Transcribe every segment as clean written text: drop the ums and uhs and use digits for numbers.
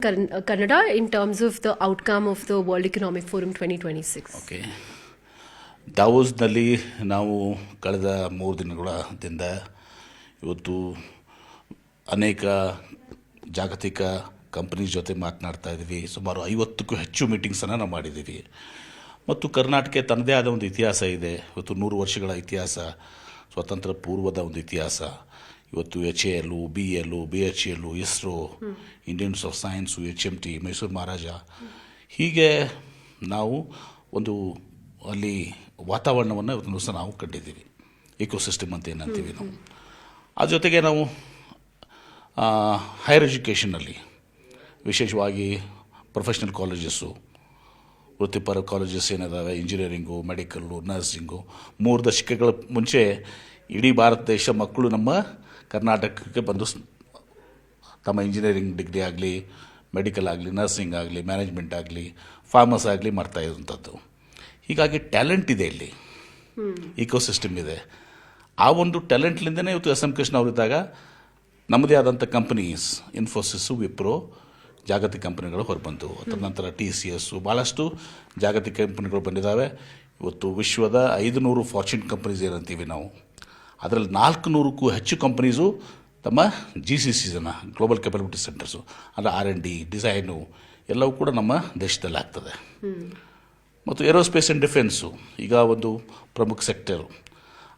Kannada in terms of the outcome of the World Economic Forum 2026. Okay, ದಾವೋಸ್ನಲ್ಲಿ ನಾವು ಕಳೆದ 3 ದಿನದಿಂದ ಇವತ್ತು ಅನೇಕ ಜಾಗತಿಕ ಕಂಪನೀಸ್ ಜೊತೆ ಮಾತನಾಡ್ತಾ ಇದ್ದೀವಿ. ಸುಮಾರು 50ಕ್ಕೂ ಹೆಚ್ಚು ಮೀಟಿಂಗ್ಸನ್ನು ನಾವು ಮಾಡಿದ್ದೀವಿ. ಮತ್ತು ಕರ್ನಾಟಕ ತನ್ನದೇ ಆದ ಒಂದು ಇತಿಹಾಸ ಇದೆ. ಇವತ್ತು 100 ವರ್ಷಗಳ ಇತಿಹಾಸ, ಸ್ವತಂತ್ರ ಪೂರ್ವದ ಒಂದು ಇತಿಹಾಸ. ಇವತ್ತು HAL, BEL, BHEL, ISRO, Indian of science, HMT, Mysuru ಮಹಾರಾಜ, ಹೀಗೆ ನಾವು ಒಂದು ಅಲ್ಲಿ ವಾತಾವರಣವನ್ನು ಇವತ್ತು ಸಹ ನಾವು ಕಂಡಿದ್ದೀವಿ. ಇಕೋಸಿಸ್ಟಮ್ ಅಂತ ಏನಂತೀವಿ ನಾವು. ಅದ್ರ ಜೊತೆಗೆ ನಾವು ಹೈಯರ್ ಎಜುಕೇಷನಲ್ಲಿ ವಿಶೇಷವಾಗಿ ಪ್ರೊಫೆಷ್ನಲ್ ಕಾಲೇಜಸ್ಸು, ವೃತ್ತಿಪರ ಕಾಲೇಜಸ್ ಏನಿದಾವೆ, ಇಂಜಿನಿಯರಿಂಗು, ಮೆಡಿಕಲ್ಲು, ನರ್ಸಿಂಗು, 3 ದಶಕಗಳ ಮುಂಚೆ ಇಡೀ ಭಾರತ ದೇಶ ಮಕ್ಕಳು ನಮ್ಮ ಕರ್ನಾಟಕಕ್ಕೆ ಬಂದು ತಮ್ಮ ಇಂಜಿನಿಯರಿಂಗ್ ಡಿಗ್ರಿ ಆಗಲಿ, ಮೆಡಿಕಲ್ ಆಗಲಿ, ನರ್ಸಿಂಗ್ ಆಗಲಿ, ಮ್ಯಾನೇಜ್ಮೆಂಟ್ ಆಗಲಿ, ಫಾರ್ಮಸ್ ಆಗಲಿ ಮಾಡ್ತಾ ಇರುವಂಥದ್ದು. ಹೀಗಾಗಿ ಟ್ಯಾಲೆಂಟ್ ಇದೆ, ಇಲ್ಲಿ ಇಕೋಸಿಸ್ಟಮ್ ಇದೆ. ಆ ಒಂದು ಟ್ಯಾಲೆಂಟ್ಲಿಂದನೇ ಇವತ್ತು SM ಕೃಷ್ಣ ಅವರಿದ್ದಾಗ ನಮ್ಮದೇ ಆದಂಥ ಕಂಪನೀಸ್, ಇನ್ಫೋಸಿಸ್ಸು, ವಿಪ್ರೋ, ಜಾಗತಿಕ ಕಂಪನಿಗಳು ಹೊರಬಂತು. ಅದರ ನಂತರ TCS, ಭಾಳಷ್ಟು ಜಾಗತಿಕ ಕಂಪನಿಗಳು ಬಂದಿದ್ದಾವೆ. ಇವತ್ತು ವಿಶ್ವದ 500 ಫಾರ್ಚೂನ್ ಕಂಪನೀಸ್ ಏನಂತೀವಿ ನಾವು, ಅದರಲ್ಲಿ 400ಕ್ಕೂ ಹೆಚ್ಚು ಕಂಪನೀಸು ತಮ್ಮ GCCಸನ್ನು, ಗ್ಲೋಬಲ್ ಕ್ಯಾಪಬಿಲಿಟಿ ಸೆಂಟರ್ಸು, ಅಂದರೆ R&D, ಡಿಸೈನು ಎಲ್ಲವೂ ಕೂಡ ನಮ್ಮ ದೇಶದಲ್ಲಿ ಆಗ್ತದೆ. ಮತ್ತು ಏರೋಸ್ಪೇಸ್ ಆ್ಯಂಡ್ ಡಿಫೆನ್ಸು ಈಗ ಒಂದು ಪ್ರಮುಖ ಸೆಕ್ಟರು.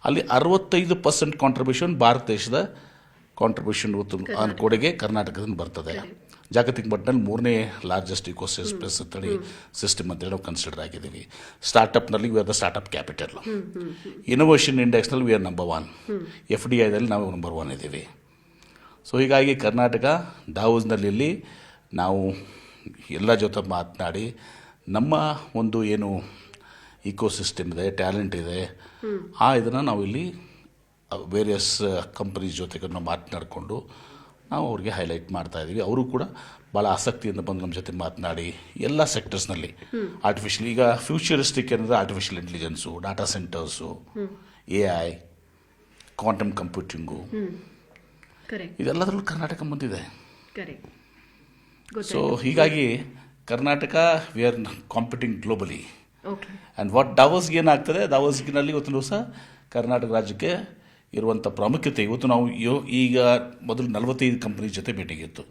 ಅಲ್ಲಿ 65% ಕಾಂಟ್ರಿಬ್ಯೂಷನ್ ಭಾರತ ದೇಶದ ಕಾಂಟ್ರಿಬ್ಯೂಷನ್ ಕೊಡುಗೆ ಕರ್ನಾಟಕದಿಂದ ಬರ್ತದೆ. ಜಾಗತಿಕ ಮಟ್ಟದಲ್ಲಿ 3ನೇ ಲಾರ್ಜೆಸ್ಟ್ ಇಕೋಸಿಸ್ಪೇಸ್ ಅಂತೇಳಿ ಸಿಸ್ಟಮ್ ಅಂತೇಳಿ ನಾವು ಕನ್ಸಿಡರ್ ಆಗಿದ್ದೀವಿ. ಸ್ಟಾರ್ಟಪ್ನಲ್ಲಿ we are the startup capital. Innovation ಇಂಡೆಕ್ಸ್ನಲ್ಲಿ ವಿ ಆರ್ ನಂಬರ್ 1. FDIದಲ್ಲಿ ನಾವು ನಂಬರ್ 1 ಇದ್ದೀವಿ. ಸೊ ಹೀಗಾಗಿ ಕರ್ನಾಟಕ ದಾವೋಸ್ನಲ್ಲಿ ನಾವು ಎಲ್ಲ ಜೊತೆ ಮಾತನಾಡಿ ನಮ್ಮ ಒಂದು ಏನು ಇಕೋಸಿಸ್ಟಮ್ ಇದೆ, ಟ್ಯಾಲೆಂಟ್ ಇದೆ, ಇದನ್ನು ನಾವು ಇಲ್ಲಿ ವೇರಿಯಸ್ ಕಂಪನೀಸ್ ಜೊತೆಗೆ ನಾವು ಮಾತನಾಡಿಕೊಂಡು ನಾವು ಅವ್ರಿಗೆ ಹೈಲೈಟ್ ಮಾಡ್ತಾ ಇದ್ದೀವಿ. ಅವರು ಕೂಡ ಭಾಳ ಆಸಕ್ತಿಯಿಂದ ಬಂದು ನಮ್ಮ ಜೊತೆ ಮಾತನಾಡಿ ಎಲ್ಲ ಸೆಕ್ಟರ್ಸ್ನಲ್ಲಿ ಆರ್ಟಿಫಿಷಿಯಲ್, ಈಗ ಫ್ಯೂಚರಿಸ್ಟಿಕ್ ಏನಂದರೆ artificial intelligence, data centres, AI, quantum computing, ಇದೆಲ್ಲದರಲ್ಲೂ ಕರ್ನಾಟಕ ಬಂದಿದೆ. ಸೊ ಹೀಗಾಗಿ Karnataka we are competing globally. And what ದಾವೋಸ್ಗೆ ಏನಾಗ್ತದೆ, ದಾವೋಸ್ಗಿನಲ್ಲಿ ಇವತ್ತು ಸಹ ಕರ್ನಾಟಕ ರಾಜ್ಯಕ್ಕೆ ಇರುವಂಥ ಪ್ರಾಮುಖ್ಯತೆ. ಇವತ್ತು ನಾವು ಈಗ ಮೊದಲು 45 ಕಂಪನಿ ಜೊತೆ ಮೀಟಿಂಗ್ ಇತ್ತು.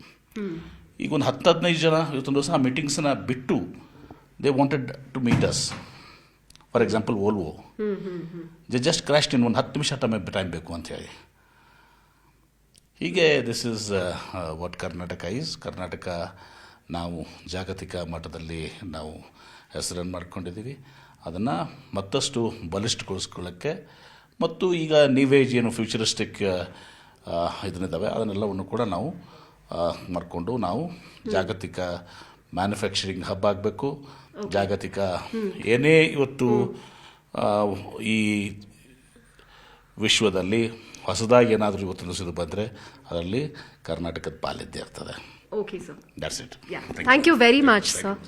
ಈಗ ಒಂದು 10-15 ಜನ ಇವತ್ತೊಂದು ಸಹ ಮೀಟಿಂಗ್ಸನ್ನ ಬಿಟ್ಟು they wanted to meet us. For example Volvo, they just crashed in ಒಂದು 10 ನಿಮಿಷ ಟೈಮ್ ಬೇಕು ಅಂತ ಹೇಳಿ. ಹೀಗೆ this is what Karnataka is. Karnataka ನಾವು ಜಾಗತಿಕ ಮಟ್ಟದಲ್ಲಿ ನಾವು ಹೆಸರನ್ನು ಮಾಡ್ಕೊಂಡಿದ್ದೀವಿ. ಅದನ್ನು ಮತ್ತಷ್ಟು ಬಲಿಷ್ಠಗೊಳಿಸ್ಕೊಳ್ಳೋಕ್ಕೆ ಮತ್ತು ಈಗ ನೀವೇಜ್ ಏನು ಫ್ಯೂಚರಿಸ್ಟಿಕ್ ಇದನ್ನಿದ್ದಾವೆ ಅದನ್ನೆಲ್ಲವನ್ನು ಕೂಡ ನಾವು ಮಾಡಿಕೊಂಡು ನಾವು ಜಾಗತಿಕ ಮ್ಯಾನುಫ್ಯಾಕ್ಚರಿಂಗ್ ಹಬ್ ಆಗಬೇಕು. ಜಾಗತಿಕ ಏನೇ ಇವತ್ತು ಈ ವಿಶ್ವದಲ್ಲಿ ಹೊಸದಾಗಿ ಏನಾದರೂ ಇವತ್ತು ನುಸಿದು ಬಂದರೆ ಅದರಲ್ಲಿ ಕರ್ನಾಟಕದ ಪಾಲಿದ್ದೇ ಇರ್ತದೆ. Okay sir, that's it. Thank you very much sir.